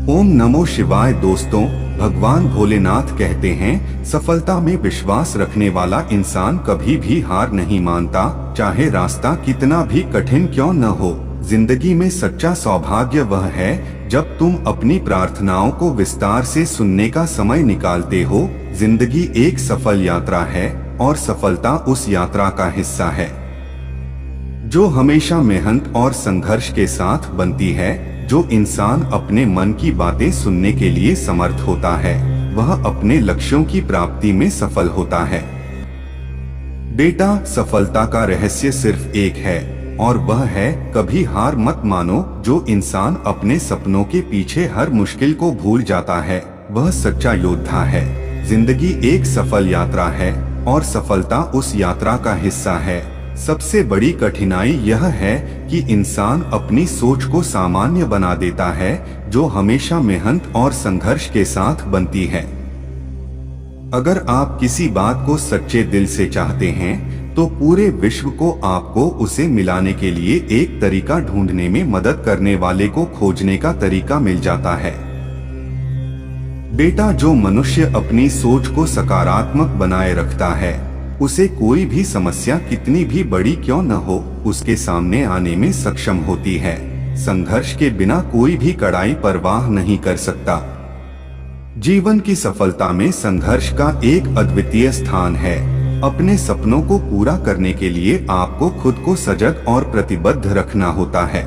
ओम नमो शिवाय। दोस्तों, भगवान भोलेनाथ कहते हैं, सफलता में विश्वास रखने वाला इंसान कभी भी हार नहीं मानता, चाहे रास्ता कितना भी कठिन क्यों न हो। जिंदगी में सच्चा सौभाग्य वह है जब तुम अपनी प्रार्थनाओं को विस्तार से सुनने का समय निकालते हो। जिंदगी एक सफल यात्रा है और सफलता उस यात्रा का हिस्सा है जो हमेशा मेहनत और संघर्ष के साथ बनती है। जो इंसान अपने मन की बातें सुनने के लिए समर्थ होता है, वह अपने लक्ष्यों की प्राप्ति में सफल होता है। बेटा, सफलता का रहस्य सिर्फ एक है और वह है कभी हार मत मानो। जो इंसान अपने सपनों के पीछे हर मुश्किल को भूल जाता है, वह सच्चा योद्धा है। जिंदगी एक सफल यात्रा है और सफलता उस यात्रा का हिस्सा है। सबसे बड़ी कठिनाई यह है कि इंसान अपनी सोच को सामान्य बना देता है, जो हमेशा मेहनत और संघर्ष के साथ बनती है। अगर आप किसी बात को सच्चे दिल से चाहते हैं, तो पूरे विश्व को आपको उसे मिलाने के लिए एक तरीका ढूंढने में मदद करने वाले को खोजने का तरीका मिल जाता है। बेटा, जो मनुष्य अपनी सोच को सकारात्मक बनाए रखता है, उसे कोई भी समस्या कितनी भी बड़ी क्यों न हो, उसके सामने आने में सक्षम होती है। संघर्ष के बिना कोई भी कड़ाई परवाह नहीं कर सकता। जीवन की सफलता में संघर्ष का एक अद्वितीय स्थान है। अपने सपनों को पूरा करने के लिए आपको खुद को सजग और प्रतिबद्ध रखना होता है।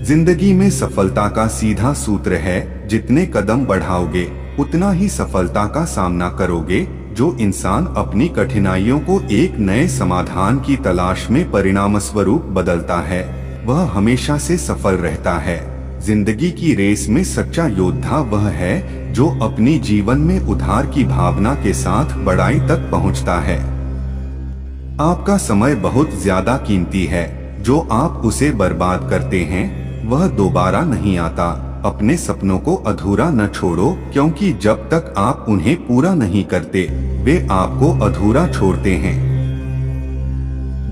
जिंदगी में सफलता का सीधा सूत्र है, जितने कदम बढ़ाओगे उतना ही सफलता का सामना करोगे। जो इंसान अपनी कठिनाइयों को एक नए समाधान की तलाश में परिणाम स्वरूप बदलता है, वह हमेशा से सफल रहता है। जिंदगी की रेस में सच्चा योद्धा वह है जो अपनी जीवन में उद्धार की भावना के साथ बड़ाई तक पहुंचता है। आपका समय बहुत ज्यादा कीमती है। जो आप उसे बर्बाद करते हैं, वह दोबारा नहीं आता। अपने सपनों को अधूरा न छोड़ो, क्योंकि जब तक आप उन्हें पूरा नहीं करते, वे आपको अधूरा छोड़ते हैं।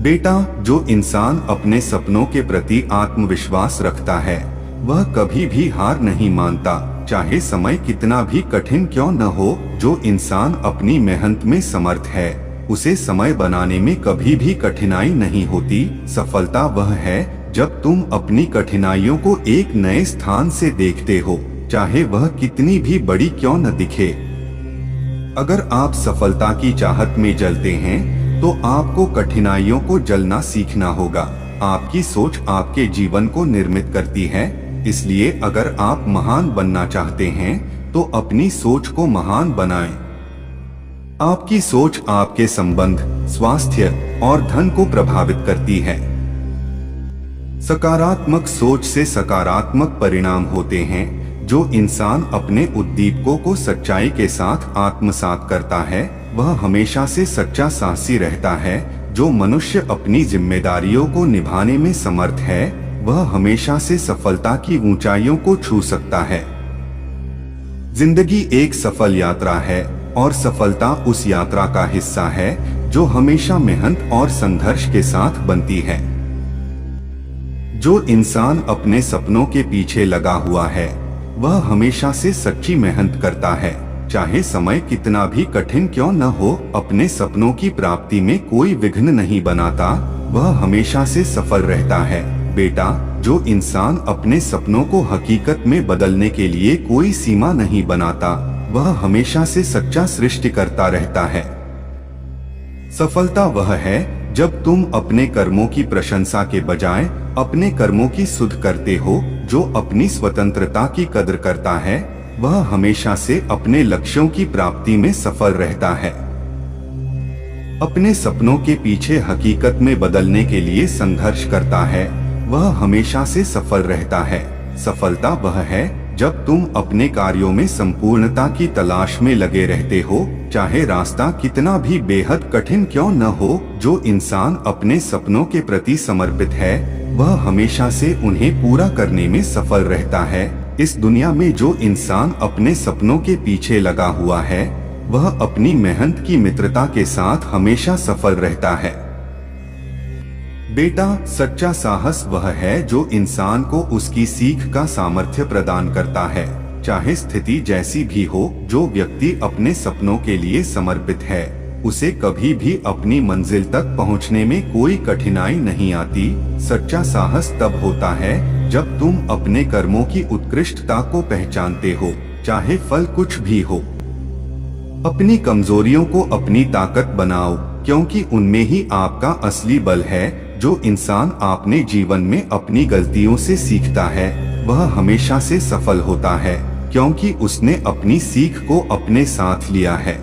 बेटा, जो इंसान अपने सपनों के प्रति आत्मविश्वास रखता है, वह कभी भी हार नहीं मानता, चाहे समय कितना भी कठिन क्यों न हो। जो इंसान अपनी मेहनत में समर्थ है, उसे समय बनाने में कभी भी कठिनाई नहीं होती। सफलता वह है जब तुम अपनी कठिनाइयों को एक नए स्थान से देखते हो, चाहे वह कितनी भी बड़ी क्यों न दिखे। अगर आप सफलता की चाहत में जलते हैं, तो आपको कठिनाइयों को जलना सीखना होगा। आपकी सोच आपके जीवन को निर्मित करती है, इसलिए अगर आप महान बनना चाहते हैं, तो अपनी सोच को महान बनाएं। आपकी सोच आपके संबंध, स्वास्थ्य और धन को प्रभावित करती है। सकारात्मक सोच से सकारात्मक परिणाम होते हैं। जो इंसान अपने उद्दीपकों को सच्चाई के साथ आत्मसात करता है, वह हमेशा से सच्चा साहसी रहता है। जो मनुष्य अपनी जिम्मेदारियों को निभाने में समर्थ है, वह हमेशा से सफलता की ऊंचाइयों को छू सकता है। जिंदगी एक सफल यात्रा है और सफलता उस यात्रा का हिस्सा है जो हमेशा मेहनत और संघर्ष के साथ बनती है। जो इंसान अपने सपनों के पीछे लगा हुआ है, वह हमेशा से सच्ची मेहनत करता है, चाहे समय कितना भी कठिन क्यों न हो। अपने सपनों की प्राप्ति में कोई विघ्न नहीं बनाता, वह हमेशा से सफल रहता है। बेटा, जो इंसान अपने सपनों को हकीकत में बदलने के लिए कोई सीमा नहीं बनाता, वह हमेशा से सच्चा सृष्टिकर्ता रहता है। सफलता वह है जब तुम अपने कर्मों की प्रशंसा के बजाय अपने कर्मों की सुध करते हो। जो अपनी स्वतंत्रता की कद्र करता है, वह हमेशा से अपने लक्ष्यों की प्राप्ति में सफल रहता है। अपने सपनों के पीछे हकीकत में बदलने के लिए संघर्ष करता है, वह हमेशा से सफल रहता है। सफलता वह है जब तुम अपने कार्यों में संपूर्णता की तलाश में लगे रहते हो, चाहे रास्ता कितना भी बेहद कठिन क्यों न हो। जो इंसान अपने सपनों के प्रति समर्पित है, वह हमेशा से उन्हें पूरा करने में सफल रहता है। इस दुनिया में जो इंसान अपने सपनों के पीछे लगा हुआ है, वह अपनी मेहनत की मित्रता के साथ हमेशा सफल रहता है। बेटा, सच्चा साहस वह है जो इंसान को उसकी सीख का सामर्थ्य प्रदान करता है। चाहे स्थिति जैसी भी हो, जो व्यक्ति अपने सपनों के लिए समर्पित है, उसे कभी भी अपनी मंजिल तक पहुंचने में कोई कठिनाई नहीं आती। सच्चा साहस तब होता है जब तुम अपने कर्मों की उत्कृष्टता को पहचानते हो, चाहे फल कुछ भी हो। अपनी कमजोरियों को अपनी ताकत बनाओ, क्योंकि उनमें ही आपका असली बल है। जो इंसान अपने जीवन में अपनी गलतियों से सीखता है, वह हमेशा से सफल होता है, क्योंकि उसने अपनी सीख को अपने साथ लिया है।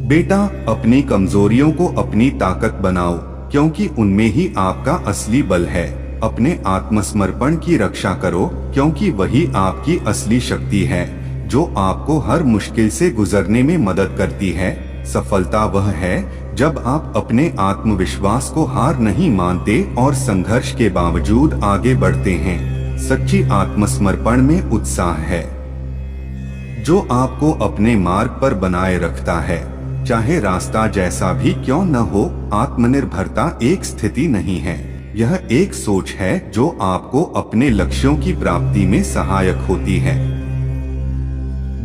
बेटा, अपनी कमजोरियों को अपनी ताकत बनाओ, क्योंकि उनमें ही आपका असली बल है। अपने आत्मसमर्पण की रक्षा करो, क्योंकि वही आपकी असली शक्ति है, जो आपको हर मुश्किल से गुजरने में मदद करती है। सफलता वह है जब आप अपने आत्मविश्वास को हार नहीं मानते और संघर्ष के बावजूद आगे बढ़ते हैं। सच्ची आत्मसमर्पण में उत्साह है, जो आपको अपने मार्ग पर बनाए रखता है, चाहे रास्ता जैसा भी क्यों न हो। आत्मनिर्भरता एक स्थिति नहीं है, यह एक सोच है जो आपको अपने लक्ष्यों की प्राप्ति में सहायक होती है।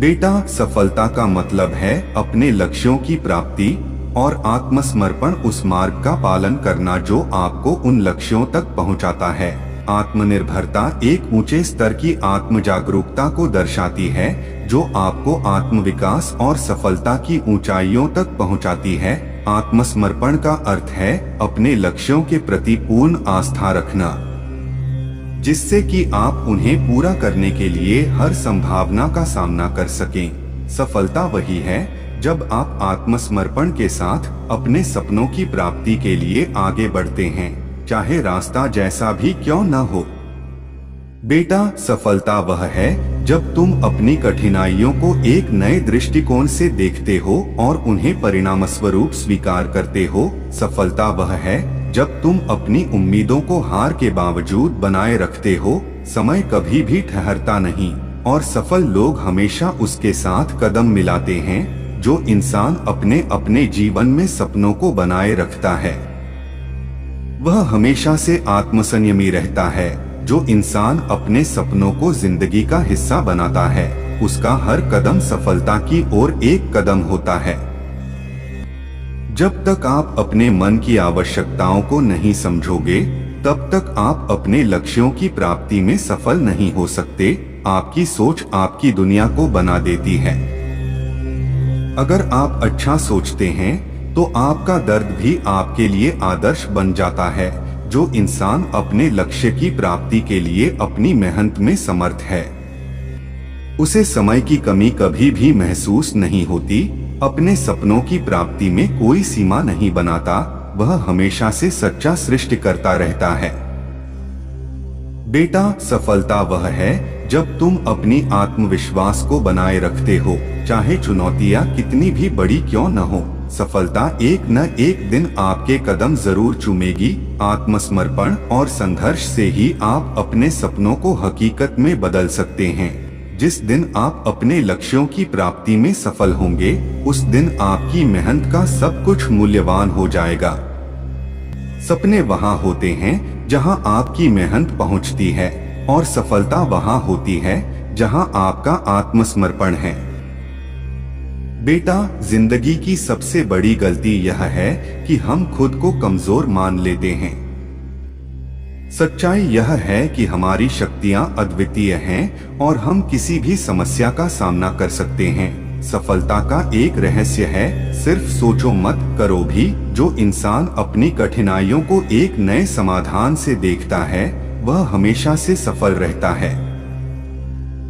बेटा, सफलता का मतलब है अपने लक्ष्यों की प्राप्ति, और आत्मसमर्पण उस मार्ग का पालन करना जो आपको उन लक्ष्यों तक पहुंचाता है। आत्मनिर्भरता एक ऊंचे स्तर की आत्म जागरूकता को दर्शाती है, जो आपको आत्मविकास और सफलता की ऊंचाइयों तक पहुंचाती है। आत्मसमर्पण का अर्थ है अपने लक्ष्यों के प्रति पूर्ण आस्था रखना, जिससे कि आप उन्हें पूरा करने के लिए हर संभावना का सामना कर सकें। सफलता वही है जब आप आत्मसमर्पण के साथ अपने सपनों की प्राप्ति के लिए आगे बढ़ते हैं, चाहे रास्ता जैसा भी क्यों न हो। बेटा, सफलता वह है जब तुम अपनी कठिनाइयों को एक नए दृष्टिकोण से देखते हो और उन्हें परिणाम स्वरूप स्वीकार करते हो। सफलता वह है जब तुम अपनी उम्मीदों को हार के बावजूद बनाए रखते हो। समय कभी भी ठहरता नहीं, और सफल लोग हमेशा उसके साथ कदम मिलाते हैं। जो इंसान अपने अपने जीवन में सपनों को बनाए रखता है, वह हमेशा से आत्मसंयमी रहता है। जो इंसान अपने सपनों को जिंदगी का हिस्सा बनाता है, उसका हर कदम सफलता की ओर एक कदम होता है। जब तक आप अपने मन की आवश्यकताओं को नहीं समझोगे, तब तक आप अपने लक्ष्यों की प्राप्ति में सफल नहीं हो सकते। आपकी सोच आपकी दुनिया को बना देती है। अगर आप अच्छा सोचते हैं, तो आपका दर्द भी आपके लिए आदर्श बन जाता है। जो इंसान अपने लक्ष्य की प्राप्ति के लिए अपनी मेहनत में समर्थ है, उसे समय की कमी कभी भी महसूस नहीं होती। अपने सपनों की प्राप्ति में कोई सीमा नहीं बनाता, वह हमेशा से सच्चा सृष्टि करता रहता है। बेटा, सफलता वह है जब तुम अपनी आत्मविश्वास को बनाए रखते हो, चाहे चुनौतियां कितनी भी बड़ी क्यों न हो। सफलता एक न एक दिन आपके कदम जरूर चूमेगी। आत्मसमर्पण और संघर्ष से ही आप अपने सपनों को हकीकत में बदल सकते हैं। जिस दिन आप अपने लक्ष्यों की प्राप्ति में सफल होंगे, उस दिन आपकी मेहनत का सब कुछ मूल्यवान हो जाएगा। सपने वहाँ होते हैं जहाँ आपकी मेहनत पहुँचती है, और सफलता वहाँ होती है जहाँ आपका आत्मसमर्पण है। बेटा, जिंदगी की सबसे बड़ी गलती यह है कि हम खुद को कमजोर मान लेते हैं। सच्चाई यह है कि हमारी शक्तियां अद्वितीय हैं और हम किसी भी समस्या का सामना कर सकते हैं। सफलता का एक रहस्य है, सिर्फ सोचो मत करो भी। जो इंसान अपनी कठिनाइयों को एक नए समाधान से देखता है, वह हमेशा से सफल रहता है,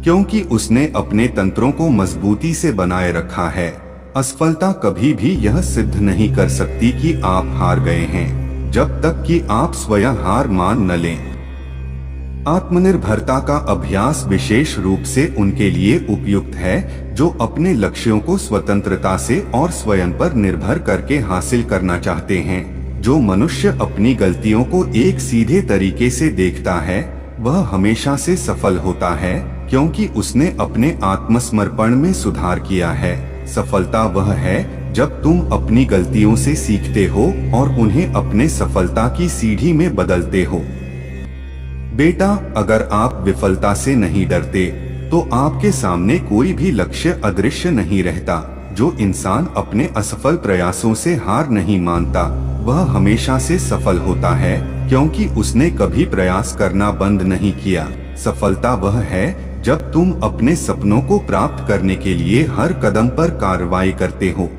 क्योंकि उसने अपने तंत्रों को मजबूती से बनाए रखा है। असफलता कभी भी यह सिद्ध नहीं कर सकती कि आप हार गए हैं, जब तक कि आप स्वयं हार मान न लें। आत्मनिर्भरता का अभ्यास विशेष रूप से उनके लिए उपयुक्त है जो अपने लक्ष्यों को स्वतंत्रता से और स्वयं पर निर्भर करके हासिल करना चाहते हैं। जो मनुष्य अपनी गलतियों को एक सीधे तरीके से देखता है, वह हमेशा से सफल होता है, क्योंकि उसने अपने आत्मसमर्पण में सुधार किया है। सफलता वह है जब तुम अपनी गलतियों से सीखते हो और उन्हें अपने सफलता की सीढ़ी में बदलते हो। बेटा, अगर आप विफलता से नहीं डरते तो आपके सामने कोई भी लक्ष्य अदृश्य नहीं रहता। जो इंसान अपने असफल प्रयासों से हार नहीं मानता, वह हमेशा से सफल होता है, क्योंकि उसने कभी प्रयास करना बंद नहीं किया। सफलता वह है जब तुम अपने सपनों को प्राप्त करने के लिए हर कदम पर कार्रवाई करते हो,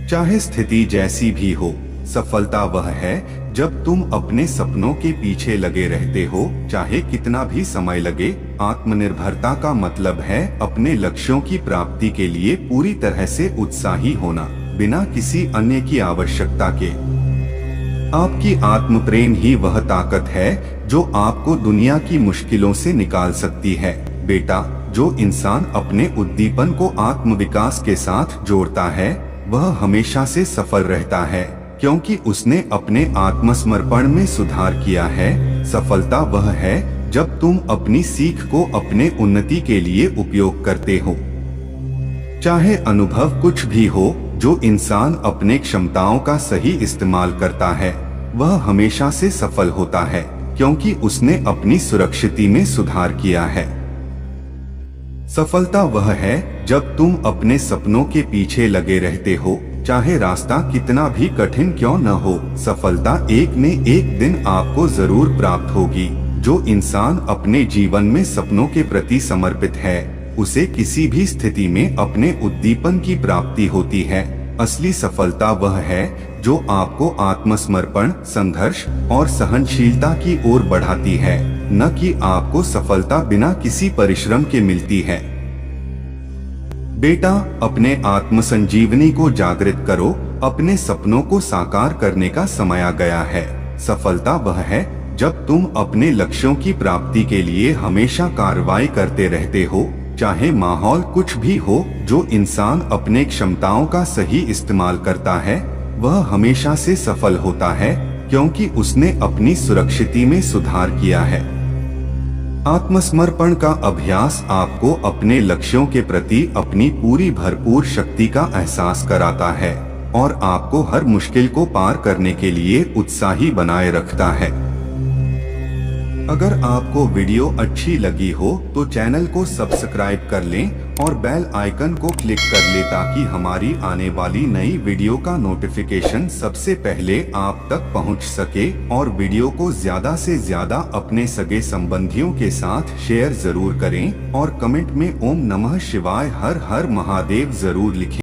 चाहे स्थिति जैसी भी हो। सफलता वह है जब तुम अपने सपनों के पीछे लगे रहते हो, चाहे कितना भी समय लगे। आत्मनिर्भरता का मतलब है अपने लक्ष्यों की प्राप्ति के लिए पूरी तरह से उत्साही होना, बिना किसी अन्य की आवश्यकता के। आपकी आत्म प्रेम ही वह ताकत है जो आपको दुनिया की मुश्किलों से निकाल सकती है। बेटा, जो इंसान अपने उद्दीपन को आत्मविकास के साथ जोड़ता है, वह हमेशा से सफल रहता है, क्योंकि उसने अपने आत्मसमर्पण में सुधार किया है। सफलता वह है जब तुम अपनी सीख को अपने उन्नति के लिए उपयोग करते हो, चाहे अनुभव कुछ भी हो। जो इंसान अपने क्षमताओं का सही इस्तेमाल करता है, वह हमेशा से सफल होता है, क्योंकि उसने अपनी सुरक्षिति में सुधार किया है। सफलता वह है जब तुम अपने सपनों के पीछे लगे रहते हो, चाहे रास्ता कितना भी कठिन क्यों न हो। सफलता एक न एक दिन आपको जरूर प्राप्त होगी। जो इंसान अपने जीवन में सपनों के प्रति समर्पित है, उसे किसी भी स्थिति में अपने उद्दीपन की प्राप्ति होती है। असली सफलता वह है जो आपको आत्मसमर्पण, संघर्ष और सहनशीलता की ओर बढ़ाती है, न कि आपको सफलता बिना किसी परिश्रम के मिलती है। बेटा, अपने आत्मसंजीवनी को जागृत करो। अपने सपनों को साकार करने का समय आ गया है। सफलता वह है जब तुम अपने लक्ष्यों की प्राप्ति के लिए हमेशा कार्रवाई करते रहते हो, चाहे माहौल कुछ भी हो। जो इंसान अपने क्षमताओं का सही इस्तेमाल करता है, वह हमेशा से सफल होता है, क्योंकि उसने अपनी सुरक्षिति में सुधार किया है। आत्मसमर्पण का अभ्यास आपको अपने लक्ष्यों के प्रति अपनी पूरी भरपूर शक्ति का एहसास कराता है और आपको हर मुश्किल को पार करने के लिए उत्साही बनाए रखता है। अगर आपको वीडियो अच्छी लगी हो तो चैनल को सब्सक्राइब कर लें और बेल आइकन को क्लिक कर लें, ताकि हमारी आने वाली नई वीडियो का नोटिफिकेशन सबसे पहले आप तक पहुंच सके। और वीडियो को ज्यादा से ज्यादा अपने सगे संबंधियों के साथ शेयर जरूर करें और कमेंट में ओम नमः शिवाय हर हर महादेव जरूर लिखें।